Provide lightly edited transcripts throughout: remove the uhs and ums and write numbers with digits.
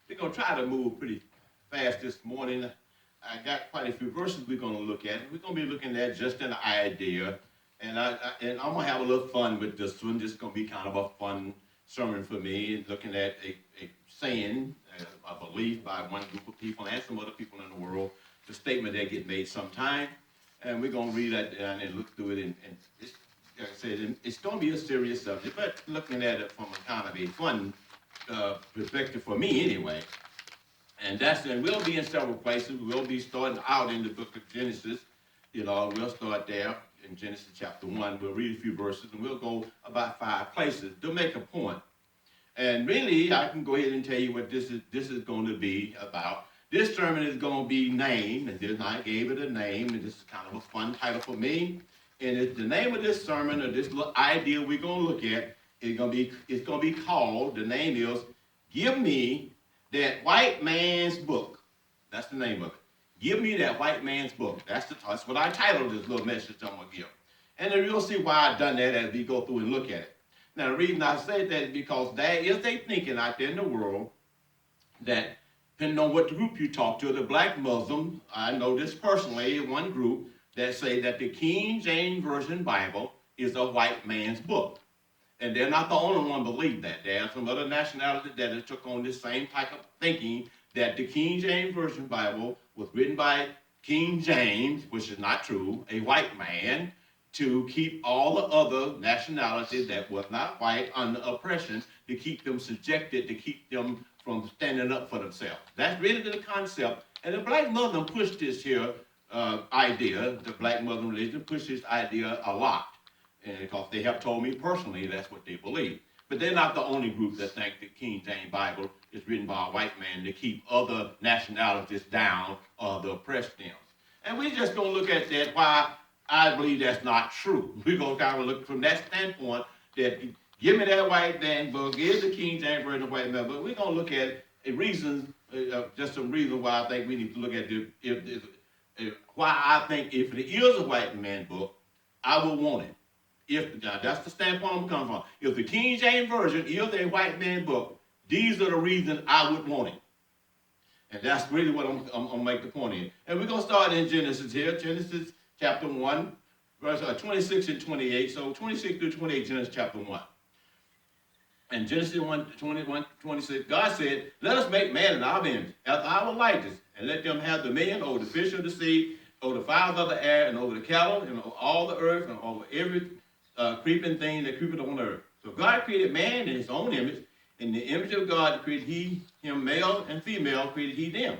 We're going to try to move pretty fast this morning. I got quite a few verses we're going to look at. We're going to be looking at just an idea. And I'm going to have a little fun with this one. This is going to be kind of a fun sermon for me, looking at a saying, a belief by one group of people and some other people in the world, the statement that get made sometime. And we're going to read that down and look through it. And it's, like I said, it's going to be a serious subject, but looking at it from a kind of a fun perspective for me anyway. And we'll be in several places. We'll be starting out in the book of Genesis. We'll start there in Genesis chapter 1. We'll read a few verses and we'll go about 5 places to make a point. And really, I can go ahead and tell you what this is going to be about. This sermon is going to be named, and then I gave it a name, and this is kind of a fun title for me. And the name of this sermon, or this little idea we're going to look at, it's going to be called, the name is, Give Me That White Man's Book. That's the name of it. Give Me That White Man's Book. That's what I titled this little message I'm going to give. And then you'll see why I've done that as we go through and look at it. Now, the reason I say that is because there is a thinking out there in the world that, depending on what group you talk to, the black Muslim, I know this personally, one group that say that the King James Version Bible is a white man's book. And they're not the only one to believe that. There are some other nationalities that have took on this same type of thinking that the King James Version Bible was written by King James, which is not true, a white man, to keep all the other nationalities that was not white under oppression, to keep them subjected, to keep them from standing up for themselves. That's really the concept. And the black Muslim pushed this here idea, the black Muslim religion pushed this idea a lot. And because they have told me personally that's what they believe. But they're not the only group that think the King James Bible is written by a white man to keep other nationalities down or to oppress them. And we're just going to look at that, why I believe that's not true. We're going to kind of look from that standpoint that give me that white man book, give the King James Version white man book. We're going to look at reasons, just some reasons why I think we need to look at why I think if it is a white man book, I would want it. That's the standpoint I'm coming from. If the King James Version is a white man book, these are the reasons I would want it. And that's really what I'm going to make the point in. And we're going to start in Genesis here. Genesis chapter 1, verse 26 and 28. So 26 through 28, Genesis chapter 1. And Genesis 1, 21, 26, God said, let us make man in our image, after our likeness, and let them have dominion over the fish of the sea, over the fowls of the air, and over the cattle, and over all the earth, and over every creeping thing that creepeth on earth. So God created man in his own image. In the image of God created he him, male and female created he them.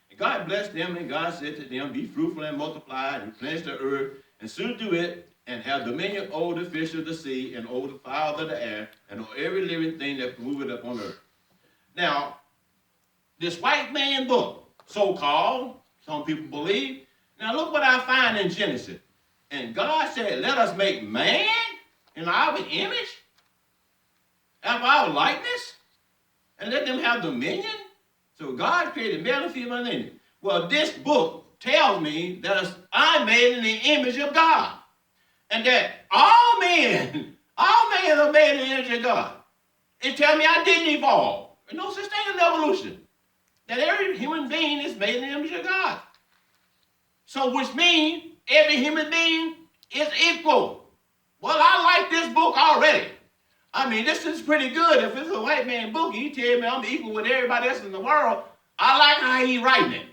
And God blessed them, and God said to them, be fruitful and multiply, and replenish the earth, and subdue it, and have dominion over the fish of the sea, and over the fowls of the air, and over every living thing that moveth upon earth. Now, this white man book, so-called, some people believe. Now look what I find in Genesis. And God said, let us make man in our image, after our likeness, and let them have dominion. So God created male and female in it. Well, this book tells me that I'm made in the image of God. And that all men are made in the image of God. It tells me I didn't evolve. There's no such thing as evolution. That every human being is made in the image of God. So which means every human being is equal. Well, I like this book already. I mean, this is pretty good. If it's a white man book, he tell me I'm equal with everybody else in the world. I like how he writing it.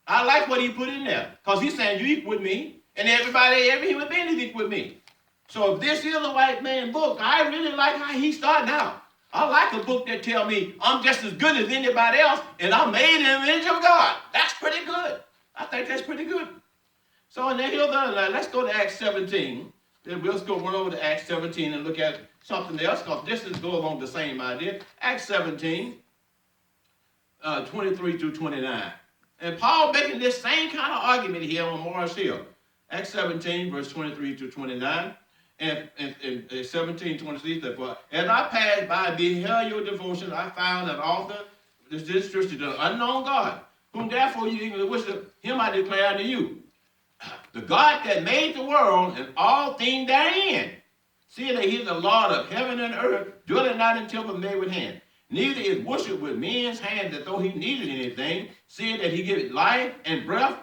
I like what he put in there. Because he's saying you equal with me, and every human being is equal with me. So if this is a white man book, I really like how he's starting out. I like a book that tell me I'm just as good as anybody else, and I'm made in the image of God. That's pretty good. I think that's pretty good. So and then let's go to Acts 17. Then we'll go run over to Acts 17 and look at something else, because this is going along the same idea. Acts 17, 23 through 29. And Paul making this same kind of argument here on Mars Hill. Acts 17, verse 23 through 29. And 17, 23 says, for as I passed by and beheld your devotion, I found that author, this church is the unknown God, whom therefore you eagerly worship, him I declare unto you. The God that made the world and all things therein, seeing that he is the Lord of heaven and earth, dwelling not in temple made with hand. neither is worship with men's hands as though he needed anything, seeing that he giveth life and breath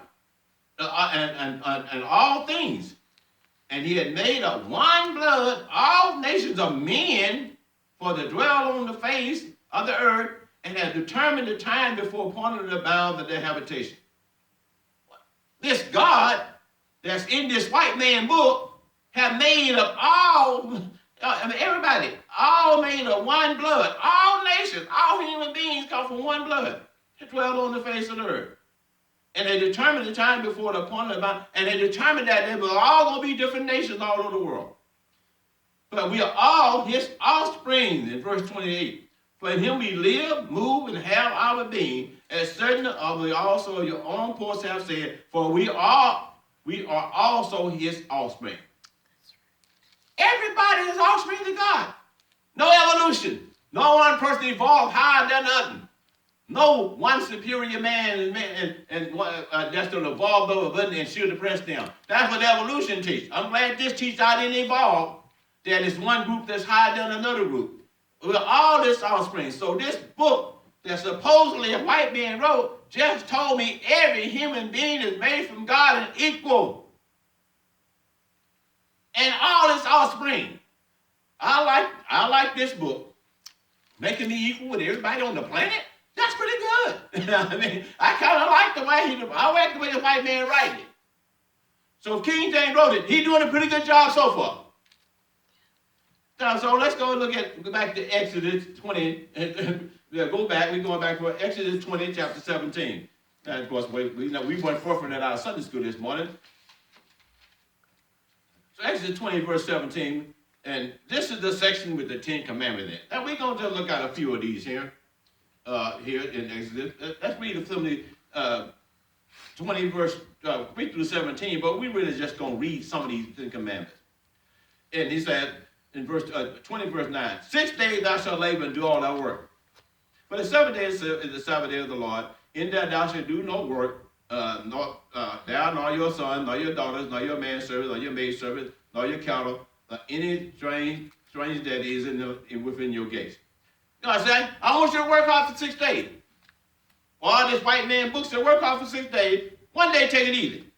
and all things. And he had made of one blood all nations of men for to dwell on the face of the earth, and had determined the time before appointed the bounds of their habitation. This God that's in this white man book have made of all, everybody, all made of one blood. All nations, all human beings come from one blood to dwell on the face of the earth. And they determined the time before the appointed bound, and they determined that they were all going to be different nations all over the world. But we are all his offspring, in verse 28. For in him we live, move, and have our being, as certain of the also your own poets have said, for we are also his offspring. Everybody is offspring to God. No evolution. No one person evolved higher than others. No one superior man and that's going to evolve over a button and shoot the press down. That's what evolution teaches. I'm glad this teaches I didn't evolve. That is one group that's higher than another group. We're all this offspring. So this book that supposedly a white man wrote just told me every human being is made from God and equal. And all this offspring. I like this book. Making me equal with everybody on the planet. That's pretty good. I mean, I kind of like the way the white man writes it. So if King James wrote it, he's doing a pretty good job so far. Now, so let's go back to Exodus 20. We're going back for Exodus 20, chapter 17. And of course, we went forth at our Sunday school this morning. So Exodus 20, verse 17. And this is the section with the 10 Commandments in it. Now, we're going to look at a few of these here. Here in Exodus. Let's read from the 20 verse 3 through 17, but we really just going to read some of these 10 commandments. And he said in verse 20 verse 9, 6 days thou shalt labor and do all thy work. But the 7th day is the Sabbath day of the Lord. In that thou shalt do no work, thou nor your son, nor your daughters, nor your manservant, nor your maidservant, nor your cattle, nor any strange that is within your gates. You know what I'm saying? I want you to work hard for 6 days. All this white man books that work hard for 6 days. One day, take it easy.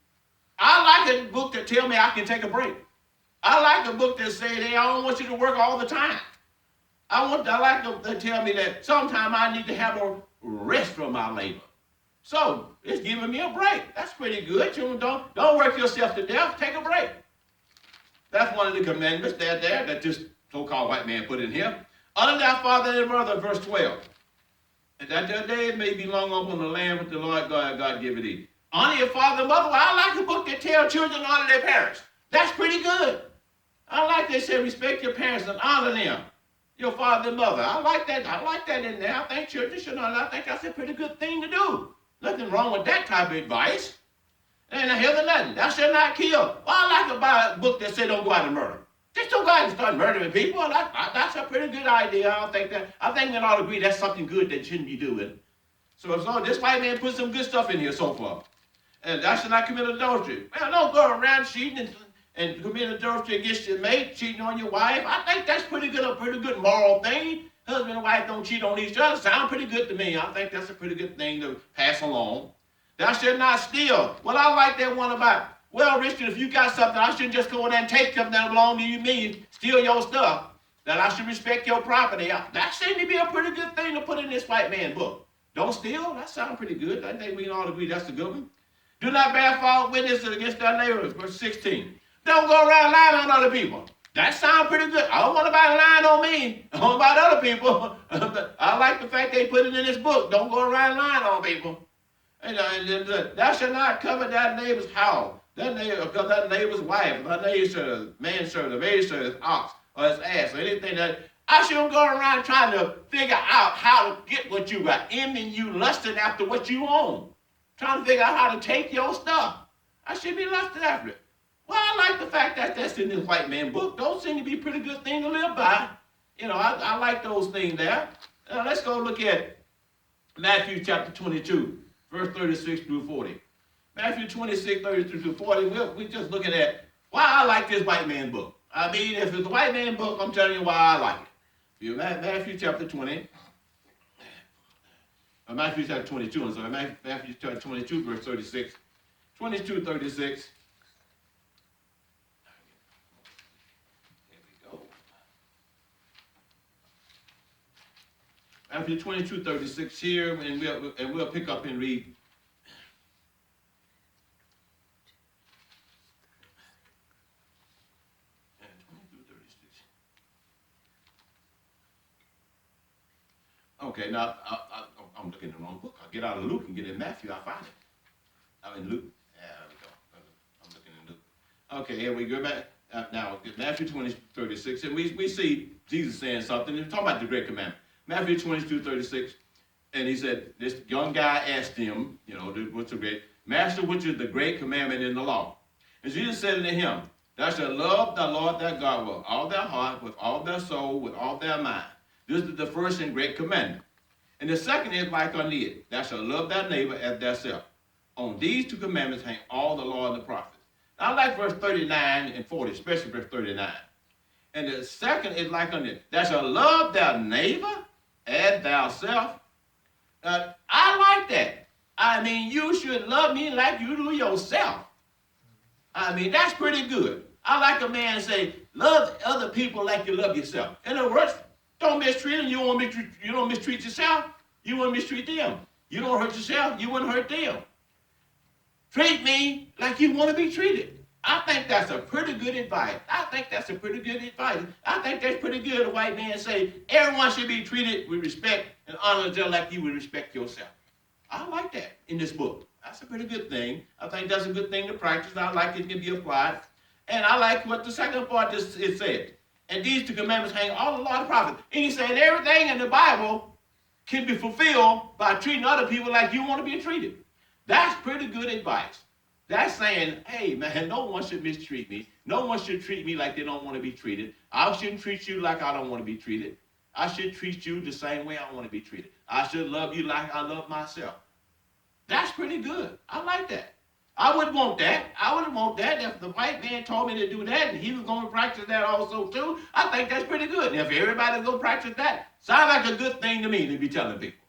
I like a book that tell me I can take a break. I like a book that say, hey, I don't want you to work all the time. I like them to tell me that sometimes I need to have a rest from my labor. So it's giving me a break. That's pretty good. You don't work yourself to death. Take a break. That's one of the commandments that this so-called white man put in here. Honor thy father and mother, verse 12. And that their days may be long up on the land with the Lord God give thee. Honor your father and mother. Well, I like a book that tells children to honor their parents. That's pretty good. I like they say respect your parents and honor them. Your father and mother. I like that. I like that in there. I think children should honor. I think that's a pretty good thing to do. Nothing wrong with that type of advice. And here's another. Thou shalt not kill. Well, I like a book that says don't go out and murder. Just don't go out and start murdering people. That's a pretty good idea. I think we all agree that's something good that you shouldn't be doing. So this white man put some good stuff in here so far. And thou shalt not commit adultery. Well, don't go around cheating and commit adultery against your mate, cheating on your wife. I think that's a pretty good moral thing. Husband and wife don't cheat on each other. Sound pretty good to me. I think that's a pretty good thing to pass along. Thou shalt not steal. Well, I like that one about, well, Richard, if you got something, I shouldn't just go in there and take something that belongs to you, me, steal your stuff. That I should respect your property. That seems to be a pretty good thing to put in this white man book. Don't steal? That sounds pretty good. I think we can all agree that's a good one. Do not bear false witness against thy neighbors, verse 16. Don't go around lying on other people. That sounds pretty good. I don't want nobody lying on me. I don't about other people. I like the fact they put it in this book. Don't go around lying on people. And thou shalt not covet thy neighbor's house. That neighbor's wife, her neighbor's manservant, maidservant, ox, or his ass, or anything that. I shouldn't go around trying to figure out how to get what you got. Envying you, lusting after what you own. Trying to figure out how to take your stuff. I should be lusting after it. Well, I like the fact that that's in this white man book. Those seem to be a pretty good thing to live by. You know, I like those things there. Let's go look at Matthew chapter 22, verse 36 through 40. Matthew 26, 33 through 40, we're just looking at why I like this white man book. I mean, if it's a white man book, I'm telling you why I like it. Matthew chapter 20, Matthew chapter 22, I'm sorry, Matthew chapter 22, verse 36. 22, 36. There we go. Matthew 22, 36 here, and we'll pick up and read. Okay, now I'm looking at the wrong book. I'll get out of Luke and get in Matthew. I'll find it. I'm in Luke. There we go. I'm looking in Luke. Okay, here we go back. Now, Matthew 20, 36. And we see Jesus saying something. He's talking about the great commandment. Matthew 22, 36. And he said, this young guy asked him, what's the great? Master, which is the great commandment in the law? And Jesus said unto him, thou shalt love thy Lord thy God with all thy heart, with all thy soul, with all thy mind. This is the first and great commandment. And the second is like unto it. Thou shalt love thy neighbor as thyself. On these two commandments hang all the law and the prophets. Now I like verse 39 and 40, especially verse 39. And the second is like unto it. Thou shalt love thy neighbor as thyself. I like that. I mean, you should love me like you do yourself. I mean, that's pretty good. I like a man say, love other people like you love yourself. In other words, don't mistreat them. You don't mistreat yourself. You won't mistreat them. You don't hurt yourself. You wouldn't hurt them. Treat me like you want to be treated. I think that's a pretty good advice. I think that's pretty good. A white man say everyone should be treated with respect and honor just like you would respect yourself. I like that in this book. That's a pretty good thing. I think that's a good thing to practice. I like it can be applied. And I like what the second part is said. And these two commandments hang all the law and the prophets. And he said everything in the Bible can be fulfilled by treating other people like you want to be treated. That's pretty good advice. That's saying, hey, man, no one should mistreat me. No one should treat me like they don't want to be treated. I shouldn't treat you like I don't want to be treated. I should treat you the same way I want to be treated. I should love you like I love myself. That's pretty good. I like that. I would want that. I would want that if the white man told me to do that and he was going to practice that also too. I think that's pretty good. And if everybody go practice that, sounds like a good thing to me to be telling people.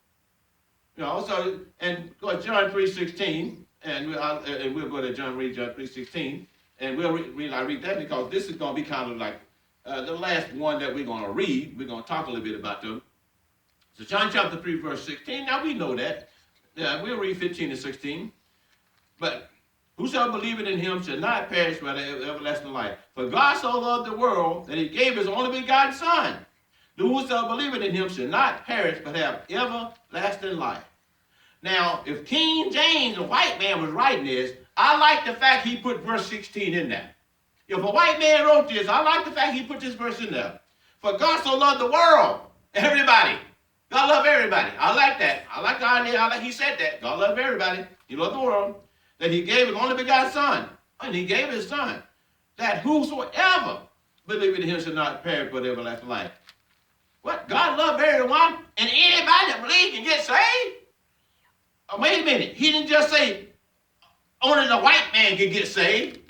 So, and go to John 3:16, and we'll go to John 3:16, and we'll read that because this is going to be kind of like the last one that we're going to read. We're going to talk a little bit about them. So John chapter 3, verse 16, now we know that. We'll read 15 and 16. But whosoever believeth in him shall not perish but have everlasting life. For God so loved the world that he gave his only begotten Son. Whosoever believeth in him shall not perish but have everlasting life. Now, if King James, a white man, was writing this, I like the fact he put verse 16 in there. If a white man wrote this, I like the fact he put this verse in there. For God so loved the world, everybody. God loved everybody. I like that. I like the idea. I like he said that. God loved everybody. He loved the world. That he gave his only begotten Son. And he gave his Son. That whosoever believeth in him shall not perish but everlasting life. What? God loved everyone, and anybody that believes can get saved? Oh, wait a minute. He didn't just say only the white man can get saved.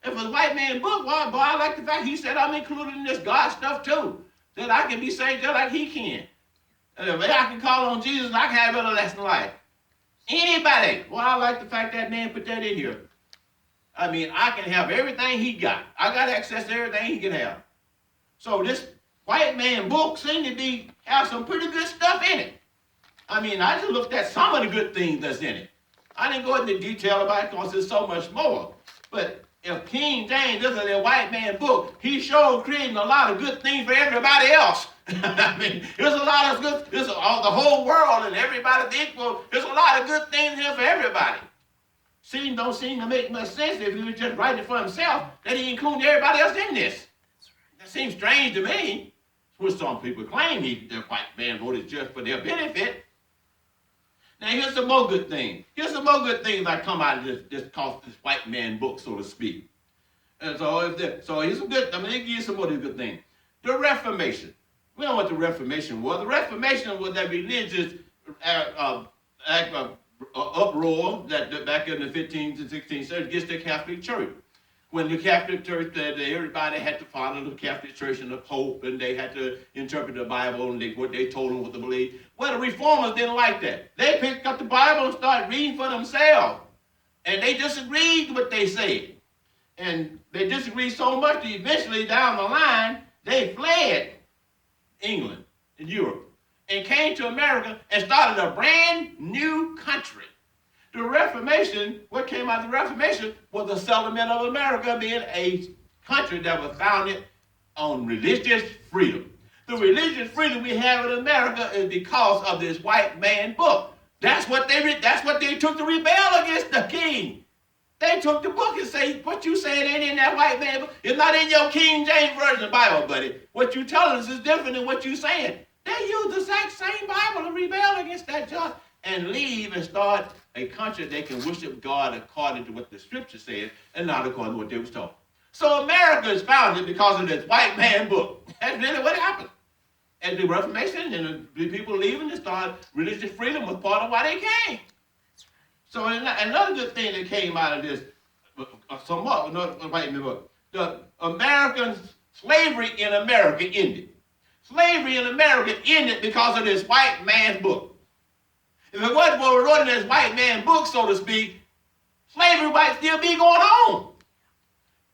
If it's a white man book, boy, I like the fact he said I'm included in this God stuff too. That I can be saved just like he can. And if I can call on Jesus, I can have everlasting life. Anybody. Well, I like the fact that man put that in here. I mean, I can have everything he got. I got access to everything he can have. So this white man book seemed to have some pretty good stuff in it. I mean, I just looked at some of the good things that's in it. I didn't go into detail about it because there's so much more. But if King James, this is a white man book, he showed creating a lot of good things for everybody else. I mean, there's a lot of good, the whole world and everybody's equal. There's a lot of good things here for everybody. Don't seem to make much sense if he was just writing for himself that he included everybody else in this. That seems strange to me. Which some people claim the white man wrote it just for their benefit. Now here's some more good things. Here's some more good things that come out of this white man book, so to speak. And so here's some good. I'm going to give you some more of these good things. The Reformation. We know what the Reformation was. The Reformation was that religious uproar that back in the 15th and 16th century against the Catholic Church. When the Catholic Church, everybody had to follow the Catholic Church and the Pope, and they had to interpret the Bible and what they told them what to believe. Well, the Reformers didn't like that. They picked up the Bible and started reading for themselves. And they disagreed with what they said. And they disagreed so much that eventually down the line, they fled England and Europe and came to America and started a brand new country. The Reformation, what came out of the Reformation was the settlement of America being a country that was founded on religious freedom. The religious freedom we have in America is because of this white man book. That's what they took to rebel against the king. They took the book and say, what you saying ain't in that white man book. It's not in your King James Version Bible, buddy. What you telling us is different than what you saying. They use the exact same Bible to rebel against that judge and leave and start a country they can worship God according to what the scripture said and not according to what they was taught. So America is founded because of this white man book. That's really what happened. And the Reformation and the people leaving and started religious freedom was part of why they came. So another good thing that came out of this, the American slavery in America ended. Slavery in America ended because of this white man's book. If it wasn't what we wrote in this white man's book, so to speak, slavery might still be going on.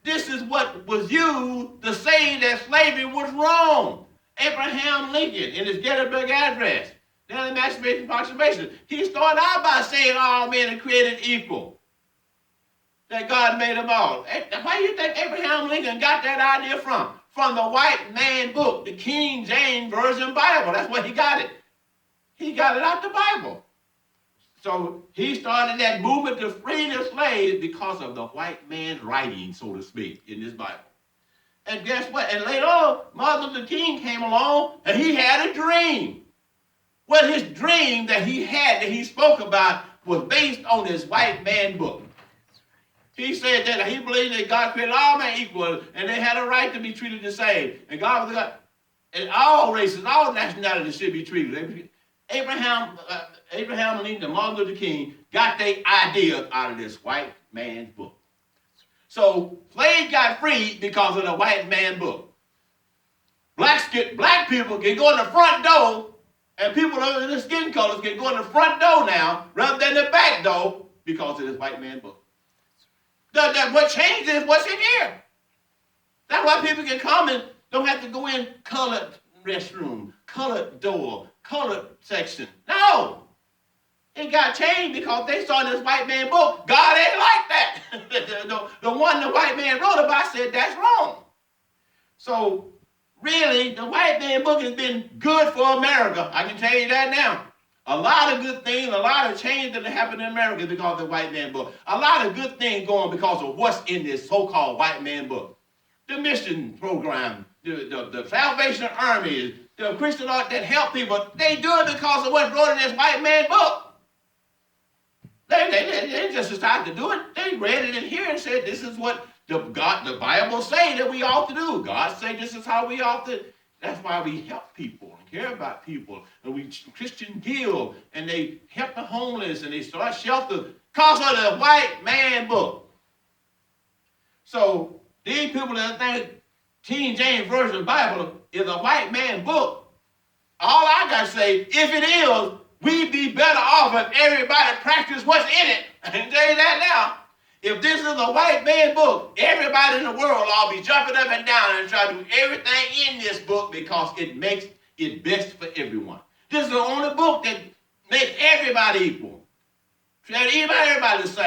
This is what was used to say that slavery was wrong. Abraham Lincoln, in his Gettysburg Address, the Emancipation Proclamation, he started out by saying all men are created equal, that God made them all. Where do you think Abraham Lincoln got that idea from? From the white man book, the King James Version Bible. That's where he got it. He got it out the Bible. So he started that movement to free the slaves because of the white man's writing, so to speak, in this Bible. And guess what? And later on, Martin Luther King came along and he had a dream. Well, his dream that he had, that he spoke about, was based on this white man book. He said that he believed that God created all men equal and they had a right to be treated the same. And God was God, and all races, all nationalities should be treated. Abraham Lincoln and Martin Luther King got their ideas out of this white man's book. So slaves got freed because of the white man book. Black people can go in the front door, and people in the skin colors can go in the front door now rather than the back door because of this white man book. What changed is what's in here. That's why people can come and don't have to go in colored restroom, colored door, colored section. No. It got changed because they saw this white man book. God ain't like that. the one the white man wrote about said that's wrong. So really, the white man book has been good for America. I can tell you that now. A lot of good things, a lot of change that happened in America because of the white man book. A lot of good things going because of what's in this so-called white man book. The mission program, the Salvation Army, the Christian art that help people, they do it because of what's wrote in this white man book. They just decided to do it. They read it in here and said, this is what the Bible say that we ought to do. God say this is how we ought to. That's why we help people and care about people. And we Christian Guild, and they help the homeless, and they start shelters because of the white man book. So these people that think King James Version Bible is a white man book, all I got to say, if it is, we'd be better off if everybody practiced what's in it. I can tell you that now. If this is a white man book, everybody in the world ought to be jumping up and down and try to do everything in this book because it makes it best for everyone. This is the only book that makes everybody equal. Everybody the same.